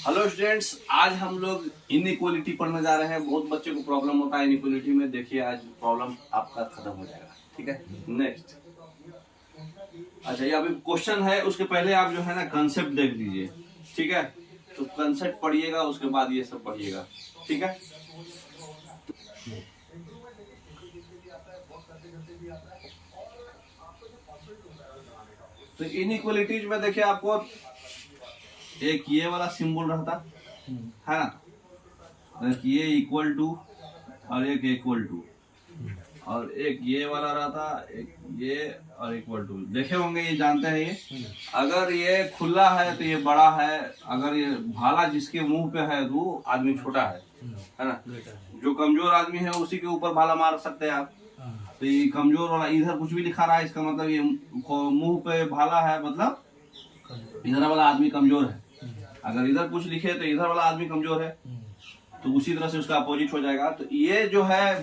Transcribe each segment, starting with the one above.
Hello students, आज हम लोग इनइक्वालिटी पढ़ने जा रहे हैं। बहुत बच्चे को प्रॉब्लम होता है इनइक्वालिटी में। देखिए आज प्रॉब्लम आपका खत्म हो जाएगा। ठीक है, नेक्स्ट। अच्छा, ये अभी क्वेश्चन है, उसके पहले आप जो है ना कंसेप्ट देख लीजिए। ठीक है, तो कंसेप्ट पढ़िएगा, उसके बाद ये सब पढ़िएगा। ठीक है, तो इनइक्वालिटीज में देखिए आपको एक ये वाला सिंबल रहता है ना, एक ये इक्वल टू और एक इक्वल टू, और एक ये वाला रहता, एक ये और इक्वल टू। देखे होंगे, ये जानते हैं। ये अगर ये खुला है तो ये बड़ा है, अगर ये भाला जिसके मुंह पे है तो वो आदमी छोटा है ना। जो कमजोर आदमी है उसी के ऊपर भाला मार सकते हैं आप। तो ये कमजोर वाला, इधर कुछ भी लिखा रहा है, इसका मतलब ये मुंह पे भाला है, मतलब इधर वाला आदमी कमजोर है। अगर इधर कुछ लिखे तो इधर वाला आदमी कमजोर है, तो उसी तरह से उसका अपोजिट हो जाएगा। तो ये जो है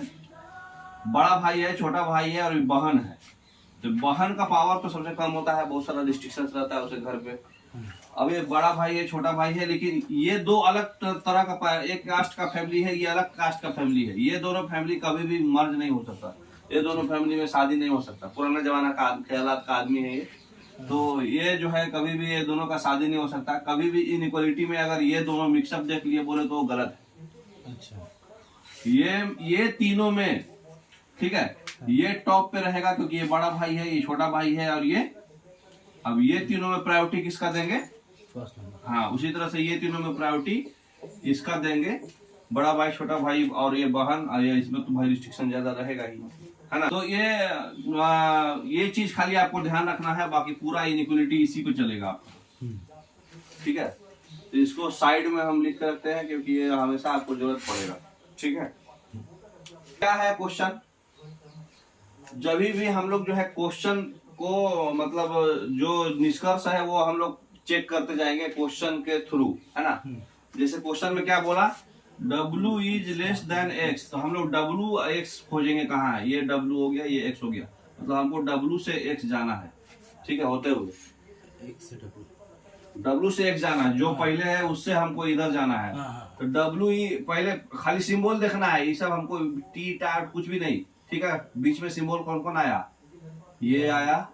बड़ा भाई है, छोटा भाई है और बहन है। तो बहन का पावर तो सबसे कम होता है, बहुत सारा रिस्ट्रिक्शन रहता है उसके घर पे। अब ये बड़ा भाई है, छोटा भाई है, लेकिन ये दो अलग तरह का, एक कास्ट का फैमिली है, ये अलग कास्ट का फैमिली है। ये दोनों फैमिली कभी भी मर्ज नहीं हो सकता, ये दोनों फैमिली में शादी नहीं हो सकता। पुराना जमाना का ख्यालात का आदमी है ये, तो ये जो है कभी भी ये दोनों का शादी नहीं हो सकता। कभी भी इनइक्वालिटी में अगर ये दोनों मिक्सअप देख लिए बोले तो गलत है। अच्छा, ये तीनों में, ठीक है, ये टॉप पे रहेगा क्योंकि ये बड़ा भाई है, ये छोटा भाई है, और ये, अब ये तीनों में प्रायोरिटी किसका देंगे? हाँ, उसी तरह से ये तीनों में प्रायोरिटी इसका देंगे, बड़ा भाई, छोटा भाई और ये बहन। और ये इसमें तो भाई रिस्ट्रिक्शन ज्यादा रहेगा ही, है ना। तो ये चीज खाली आपको ध्यान रखना है, बाकी पूरा इनइक्वालिटी इसी पे चलेगा आपका। ठीक है, तो इसको साइड में हम लिख कर रखते हैं क्योंकि ये हमेशा आपको जरूरत पड़ेगा। ठीक है, क्या है क्वेश्चन? जब भी हम लोग जो है क्वेश्चन को, मतलब जो निष्कर्ष है वो हम लोग चेक करते जाएंगे क्वेश्चन के थ्रू, है ना। जैसे क्वेश्चन में क्या बोला, W is less then X, तो हम लोग W X खोजेंगे कहाँ है। ये W हो गया, ये X हो गया, मतलब हमको W से X जाना है। ठीक है, होते हुए W से X जाना है, जो पहले है उससे हमको इधर जाना है। तो W पहले खाली सिंबल देखना है, ये सब हमको टी टाट कुछ भी नहीं। ठीक है, बीच में सिंबल कौन कौन आया? ये आया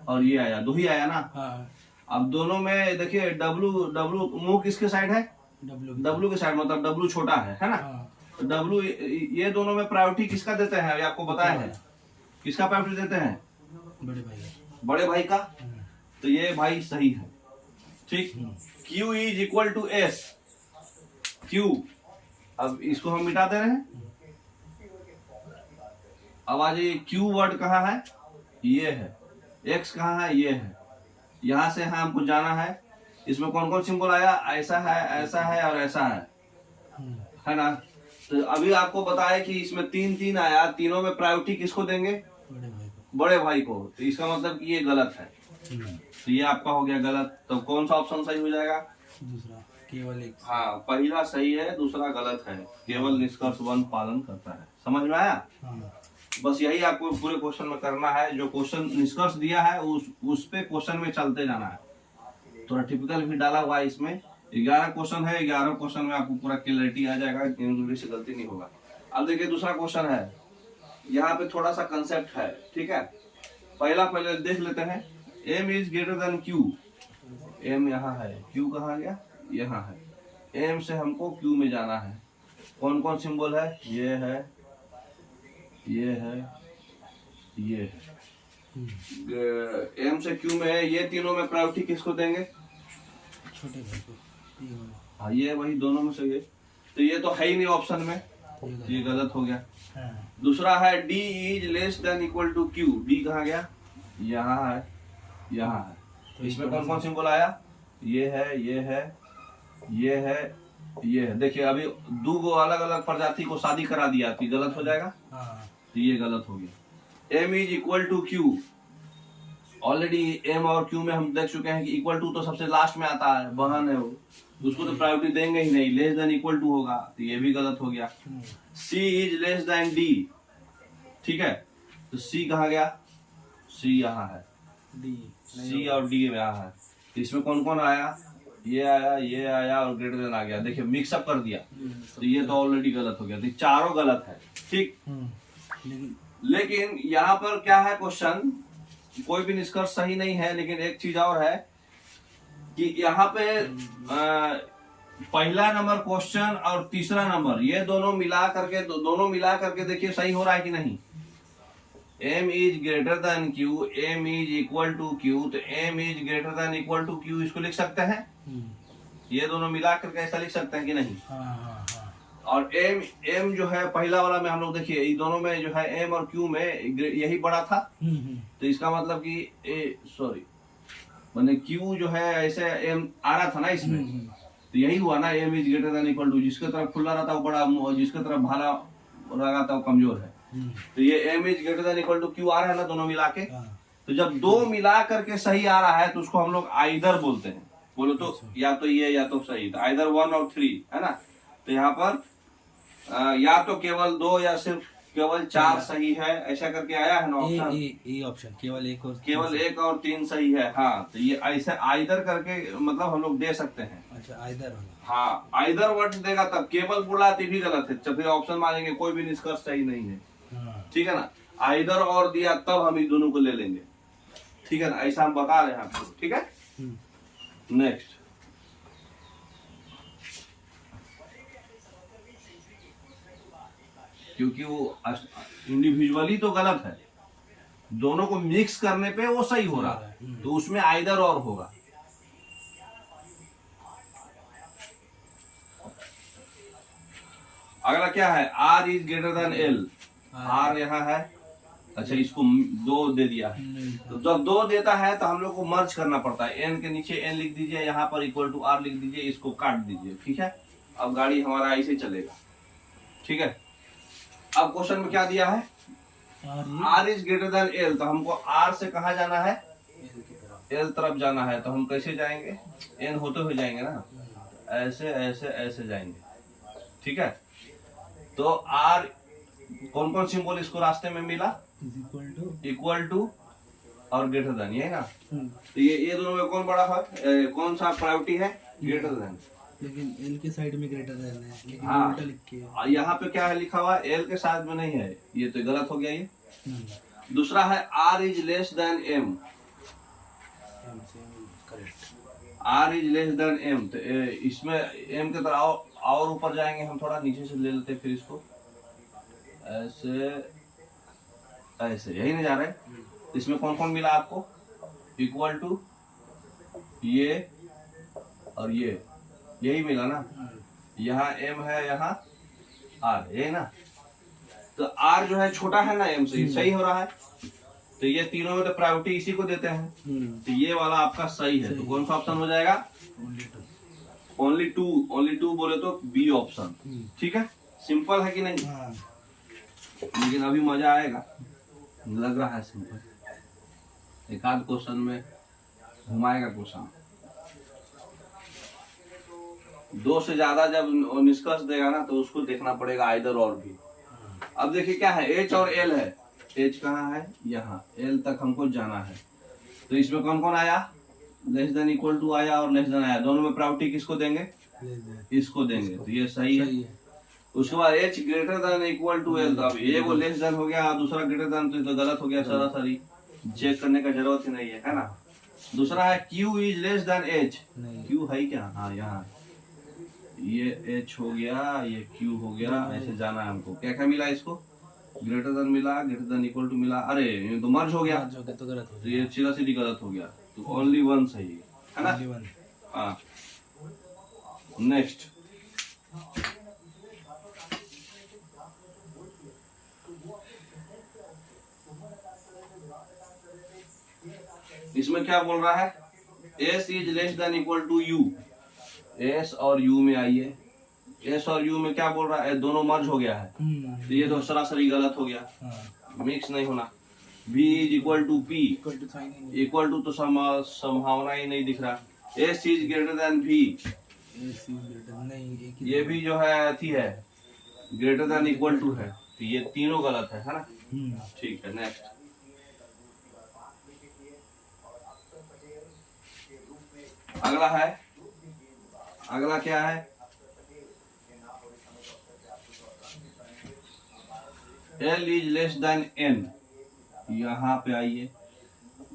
और ये आया, दो ही आया ना। अब दोनों में देखिए W मुंह किसके साइड है? W के साइड, मतलब W छोटा है ना। तो W, ये दोनों में प्रायोरिटी किसका देते हैं? ये आपको बताया है, किसका प्रायोरिटी देते हैं? बड़े भाई का। तो ये भाई सही है। ठीक, Q is equal to S, Q, अब इसको हम मिटा दे रहे हैं। अब आज ये Q वर्ड कहाँ है? ये है। X कहाँ है? ये है। यहां से हमको जाना है। इसमें कौन कौन सिंबल आया? ऐसा है, ऐसा है और ऐसा है ना। तो अभी आपको बताया कि इसमें तीन तीन आया, तीनों में प्रायोरिटी किसको देंगे? बड़े भाई को। तो इसका मतलब कि ये गलत है, तो ये आपका हो गया गलत। तो कौन सा ऑप्शन सही हो जाएगा? दूसरा, केवल एक। हाँ, पहला सही है, दूसरा गलत है। केवल निष्कर्ष वन पालन करता है। समझ में आया? बस यही आपको पूरे क्वेश्चन में करना है। जो क्वेश्चन निष्कर्ष दिया है उस पे क्वेश्चन में चलते जाना है। थोड़ा टिपिकल भी डाला हुआ है इसमें। 11 क्वेश्चन है, 11 क्वेश्चन में आपको पूरा क्लियरिटी आ जाएगा, इंग्लिश से गलती नहीं होगा। अब देखिए दूसरा क्वेश्चन है, यहाँ पे थोड़ा सा कंसेप्ट है। ठीक है, पहले देख लेते हैं। M is greater than Q, M यहाँ है, Q कहाँ गया? यहाँ है। M से हमको Q में जाना है। कौन कौन सिंबल है? ये है, ये है, ये है। M से Q में है, ये तीनों में प्रायोरिटी किसको देंगे? छोटे भाई को। हाँ, ये वही दोनों में से ये, तो ये तो है ही नहीं ऑप्शन में, ये गलत हो गया। दूसरा है D is less than equal to Q, D कहाँ गया? यहाँ है, यहाँ है। तो इसमें कौन कौन सिंबल आया? ये है, ये है, ये है, ये है। देखिए अभी दो अलग अलग प्रजाति को शादी करा दिया, तो गलत हो जाएगा। तो ये गलत हो गया। M is equal to Q, already M और Q में हम देख चुके हैं कि इक्वल टू तो सबसे लास्ट में आता है, बहन है वो, उसको तो प्रायोरिटी देंगे ही नहीं। लेस देन इक्वल टू होगा, तो ये भी गलत हो गया। C is less then D, ठीक है, तो C कहाँ गया? C यहाँ है, C और D यहाँ है। इसमें कौन कौन आया? ये आया और ग्रेटर देन आ गया, देखिए मिक्सअप कर दिया, तो ये तो ऑलरेडी गलत हो गया, तो चारों गलत है, ठीक। लेकिन यहाँ पर क्या है क्वेश्चन, कोई भी निष्कर्ष सही नहीं है, लेकिन एक चीज और है कि यहाँ पे पहला नंबर क्वेश्चन और तीसरा नंबर ये दोनों मिला करके देखिए सही हो रहा है कि नहीं। m is greater than q, m is equal to q, तो m is greater than equal to q इसको लिख सकते हैं, ये दोनों मिला करके ऐसा लिख सकते हैं कि नहीं। और m जो है पहला वाला में हम लोग देखिए ये दोनों में जो है m और q में यही बड़ा था, तो इसका मतलब कि मैंने q जो है ऐसे m आ रहा था ना इसमें, तो यही हुआ ना, m is greater than equal to, जिसके तरफ खुला रहता है वो बड़ा, जिसके तरफ भाला लगा था वो कमजोर है, तो ये m is greater than equal to q आ रहा है ना दोनों मिला के। तो जब दो मिला करके सही आ रहा है तो उसको हम लोग आइदर बोलते हैं, बोलो तो या तो ये या तो सही, तो आइदर 1 और 3 है ना। तो यहाँ पर या तो केवल 2 या सिर्फ केवल 4 सही है, ऐसा करके आया है ना ऑप्शन, केवल 1 और 3 सही है। हाँ, तो ये ऐसे आइदर करके मतलब हम लोग दे सकते हैं। अच्छा, आइदर, हाँ, आइदर वर्ड देगा तब, केवल बोला तो भी गलत है, तो फिर ऑप्शन मारेंगे कोई भी निष्कर्ष सही नहीं है, ठीक है ना। आइदर और दिया तब हम इन दोनों को ले लेंगे, ठीक है ना, ऐसा हम बता रहे हैं आपको, ठीक है। नेक्स्ट, क्योंकि वो इंडिविजुअली तो गलत है, दोनों को मिक्स करने पे वो सही हो रहा है, तो उसमें आइदर और होगा। अगला क्या है, r is greater then l, r यहाँ है, अच्छा इसको 2 दे दिया है, तो जब 2 देता है तो हम लोग को मर्ज करना पड़ता है, n के नीचे n लिख दीजिए, यहाँ पर इक्वल टू r लिख दीजिए, इसको काट दीजिए, ठीक है। अब गाड़ी हमारा ऐसे चलेगा, ठीक है। अब क्वेश्चन में क्या दिया है, r is greater then l, तो हमको r से कहा जाना है, l तरफ जाना है, तो हम कैसे जाएंगे, n होते हुए जाएंगे ना, ऐसे ऐसे ऐसे जाएंगे, ठीक है। तो r कौन कौन सिंबल इसको रास्ते में मिला, इक्वल टू और ग्रेटर देन, ये ना, तो ये दोनों में कौन बड़ा है, कौन सा प्रायोरिटी है, ग्रेटर देन, लेकिन एल के साइड में ग्रेटर देन है, लेकिन हाँ, उल्टा लिख के यहाँ पे क्या है लिखा हुआ, एल के साथ में नहीं है, ये तो गलत हो गया ये। दूसरा है r is less then m, r is less then m, तो इसमें m के तरह और ऊपर जाएंगे हम, थोड़ा नीचे से ले लेते फिर इसको ऐसे ऐसे, यही नहीं जा रहा है। इसमें कौन कौन मिला आपको, इक्वल टू ये और ये, यही मिला ना, यहाँ m है, यहाँ r, यही ना, तो r जो है छोटा है ना m से, सही हो रहा है, तो ये तीनों में तो प्रायोरिटी इसी को देते हैं, तो ये वाला आपका सही है, तो कौन सा ऑप्शन हो जाएगा, ओनली टू बोले तो बी ऑप्शन, ठीक है। सिंपल है कि नहीं, लेकिन अभी मजा आएगा, लग रहा है सिंपल, एक आध क्वेश्चन में घुमाएगा क्वेश्चन, 2 से ज्यादा जब निष्कर्ष देगा ना तो उसको देखना पड़ेगा आइदर और भी। अब देखिए क्या है, h और l है, h कहाँ है, यहाँ, l तक हमको जाना है, तो इसमें कौन कौन आया, लेस देन इक्वल टू आया और लेस देन आया, दोनों में प्रायोरिटी किसको देंगे, इसको देंगे, तो ये सही है। उसके बाद h greater than equal to l, तो अब ये वो लेस देन हो गया, दूसरा ग्रेटर देन, तो गलत हो गया, सरासरी चेक करने का जरूरत ही नहीं है ना। दूसरा है q is less then h, q है क्या, हाँ यहाँ, ये h हो गया, ये q हो गया, ऐसे जाना है हमको। क्या क्या मिला इसको, ग्रेटर देन मिला, ग्रेटर देन इक्वल टू मिला, अरे ये तो मर्ज हो गया, तो गलत हो, तो ये सीधा सीधी गलत हो गया, तो ओनली 1 सही है ना। हाँ, नेक्स्ट, इसमें क्या बोल रहा है, s is less than equal to u, s और u में आइए, s और u में क्या बोल रहा है, दोनों मर्ज हो गया है, तो ये तो सरासरी गलत हो गया, मिक्स नहीं होना। v is equal to p, equal to तो संभावना ही नहीं दिख रहा। s is greater than v, ये भी जो है अथी है, ग्रेटर देन इक्वल टू है, तो ये तीनों गलत है ना, ठीक है। नेक्स्ट, अगला है अगला क्या है, L is less then N। यहाँ पे आइए,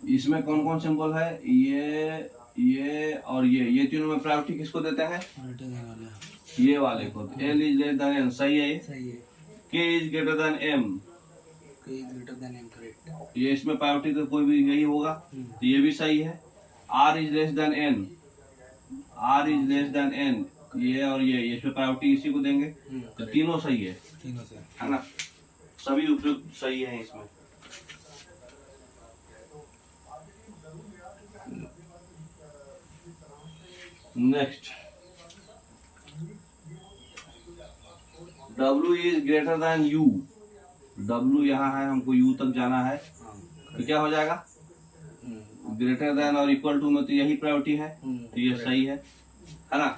इसमें कौन कौन सिंबल है, ये और ये तीनों में प्रायोरिटी किसको देते हैं, ग्रेटर देन वाला, ये वाले को। L is less then N सही है ये। सही है। K is greater then M, K greater than M, correct. ये इसमें प्रायोरिटी तो कोई भी यही होगा, तो ये भी सही है। R is less then N, R is less then N, ये और ये इसमें प्रायोरिटी इसी को देंगे, तो तीनों सही है, तीनों से। है ना, सभी उपयुक्त सही है इसमें। Next, W is greater then U, W यहाँ है, हमको U तक जाना है, तो क्या हो जाएगा, ग्रेटर देन और इक्वल टू में तो यही प्रायोरिटी है, तो ये सही है ना।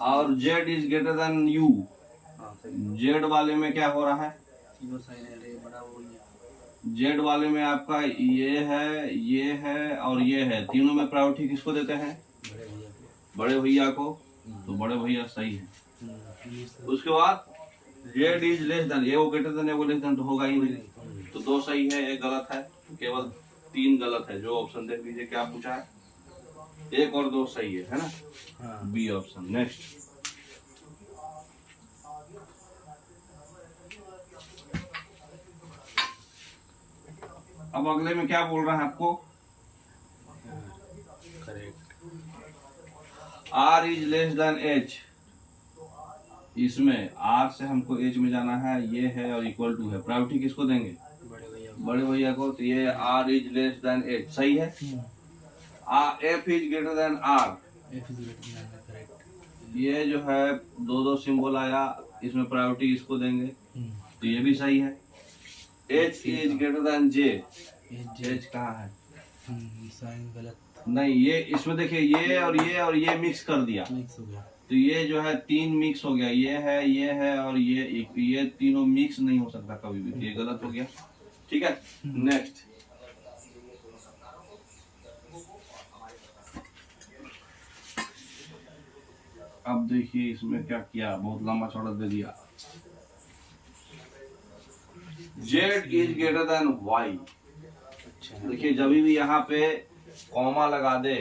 और Z is greater then U, Z वाले में क्या हो रहा है, तीनों सही है, बड़ा हो गया। Z वाले में आपका ये है और ये है, तीनों में प्रायोरिटी किसको देते हैं, बड़े भैया को, तो बड़े भैया सही है। उसके बाद Z इज लेस देन, ये वो ग्रेटर देन, वो लेस देन तो होगा ही नहीं, तो दो सही है, एक गलत है, केवल 3 गलत है। जो ऑप्शन देख लीजिए क्या पूछा है, 1 और 2 सही है ना, बी ऑप्शन। नेक्स्ट, अब अगले में क्या बोल रहा है आपको, correct. R is less then H, इसमें R से हमको H में जाना है, ये है और इक्वल टू है, प्रायोरिटी किसको देंगे, बड़े भैया को, तो ये R is less then H सही है। F is greater then R, F is greater then, correct. ये जो है 2 सिंबल आया, इसमें प्रायोरिटी इसको देंगे, तो ये भी सही है। H is greater then J, H कहाँ है, साइन गलत, नहीं ये इसमें देखिए, ये और ये मिक्स कर दिया, मिक्स हो गया, तो ये जो है 3 मिक्स हो गया, ये है और ये तीनों मिक्स नहीं हो सकता कभी भी, तो ये गलत हो गया, ठीक है। नेक्स्ट, अब देखिए इसमें क्या किया, बहुत लंबा चौड़ा दे दिया। Z is greater then Y, देखिए जब भी यहाँ पे कॉमा लगा दे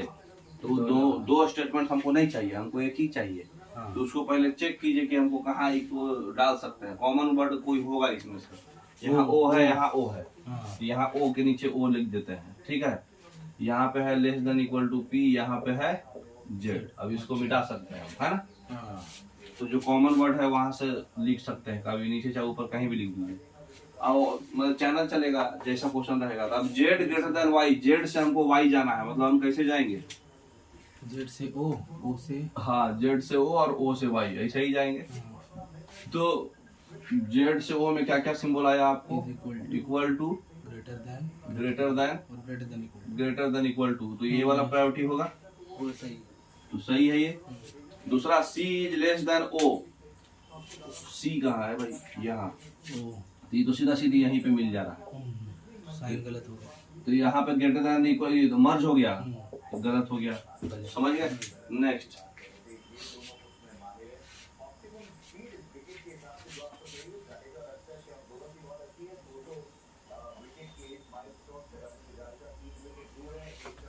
तो दो स्टेटमेंट हमको नहीं चाहिए, हमको एक ही चाहिए, तो उसको पहले चेक कीजिए कि हमको कहाँ एक डाल सकते हैं, कॉमन वर्ड कोई होगा इसमें से, यहाँ O है, यहाँ O है, यहाँ O के नीचे O लिख देते हैं, ठीक है। यहाँ पे है less than equal to P, यहाँ पे है Z, अब इसको मिटा सकते हैं, है ना, तो जो कॉमन वर्ड है वहां से लिख सकते हैं, कभी नीचे चाहे ऊपर कहीं भी लिख दीजिए, और मतलब चैनल चलेगा जैसा क्वेश्चन रहेगा। तो अब Z greater than Y, Z से हमको Y जाना है, मतलब हम कैसे जाएंगे, Z से O, O से, हाँ Z से O और O से Y, ऐसे ही जाएंगे। तो Z से O में क्या क्या सिंबल आया आपको, equal to, greater than equal to, तो ये वाला प्रायोरिटी होगा, वो सही, तो सही है ये। दूसरा C is less then O, C कहाँ है भाई, यहाँ, तो ये तो सीधा सीधी यहीं पे मिल जा रहा है, साइन गलत हो गया, तो यहाँ पे ग्रेटर देन इक्वल तो मर्ज हो गया, तो गलत हो गया, समझ गए। नेक्स्ट,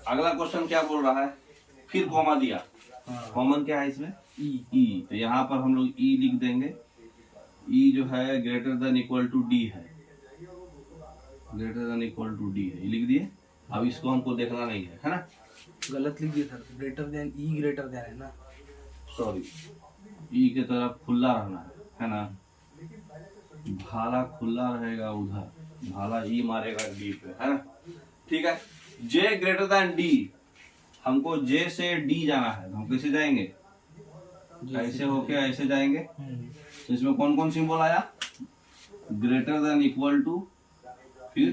अगला क्वेश्चन क्या बोल रहा है, फिर कॉमा दिया, कॉमन क्या है इसमें, ई, तो यहाँ पर हम लोग ई लिख देंगे, ई जो है greater than equal to D है, greater than equal to D है, ये लिख दिए। अब इसको हमको देखना नहीं है ना, गलत लिख दिया सर, ग्रेटर देन ई ग्रेटर देन है ना, सॉरी, ई के तरफ खुला रहना है ना, भाला खुला रहेगा उधर, भाला ई मारेगा डी पे, है ना, ठीक है। जे ग्रेटर देन डी, हमको जे से डी जाना है, तो हम कैसे जाएंगे, ऐसे होके ऐसे जाएंगे, तो इसमें कौन कौन सिंबल आया, ग्रेटर देन इक्वल टू, फिर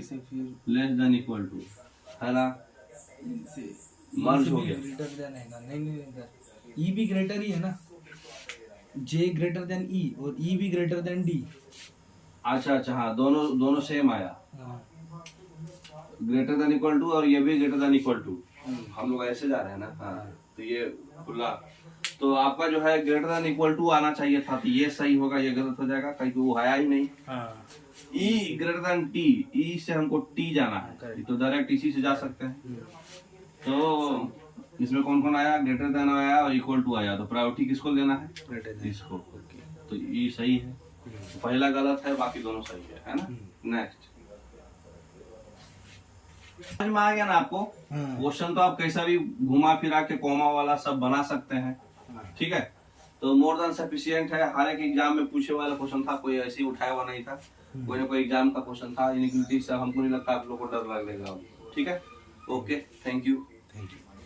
लेस देन इक्वल टू, है ना, मर्ज हो गया, ग्रेटर देन है ना, नहीं ई भी ग्रेटर ही है ना, जे ग्रेटर देन ई और ई भी ग्रेटर देन डी, अच्छा हाँ, दोनों सेम आया, ग्रेटर देन इक्वल टू और ये भी ग्रेटर देन इक्वल टू, हम लोग ऐसे जा रहे हैं ना, हाँ, तो ये खुला तो आपका जो है ग्रेटर देन इक्वल टू आना चाहिए था, तो ये सही होगा, ये गलत हो जाएगा कहीं वो आया ही नहीं। हाँ ई ग्रेटर देन टी, ई से हमको टी जाना है, Correct. तो डायरेक्ट इसी से जा सकते हैं। तो इसमें कौन कौन आया, ग्रेटर देन आया और इक्वल टू आया, तो प्रायोरिटी किसको देना है, ग्रेटर देन। इसको। ओके। तो ई सही है, पहला गलत है, बाकी दोनों सही है ना। नेक्स्ट समझ में आ गया ना आपको। हाँ। क्वेश्चन तो आप कैसा भी घुमा फिरा के कॉमा वाला सब बना सकते हैं, हाँ। ठीक है। तो मोर देन सफिशिएंट है, हर एक एग्जाम में पूछे वाला क्वेश्चन था, कोई ऐसे ही उठाया हुआ नहीं था, कोई ना कोई एग्जाम का क्वेश्चन था। इनइक्वालिटी से हमको नहीं लगता आप लोग को डर लगेगा, ठीक है। Okay, thank you. Thank you.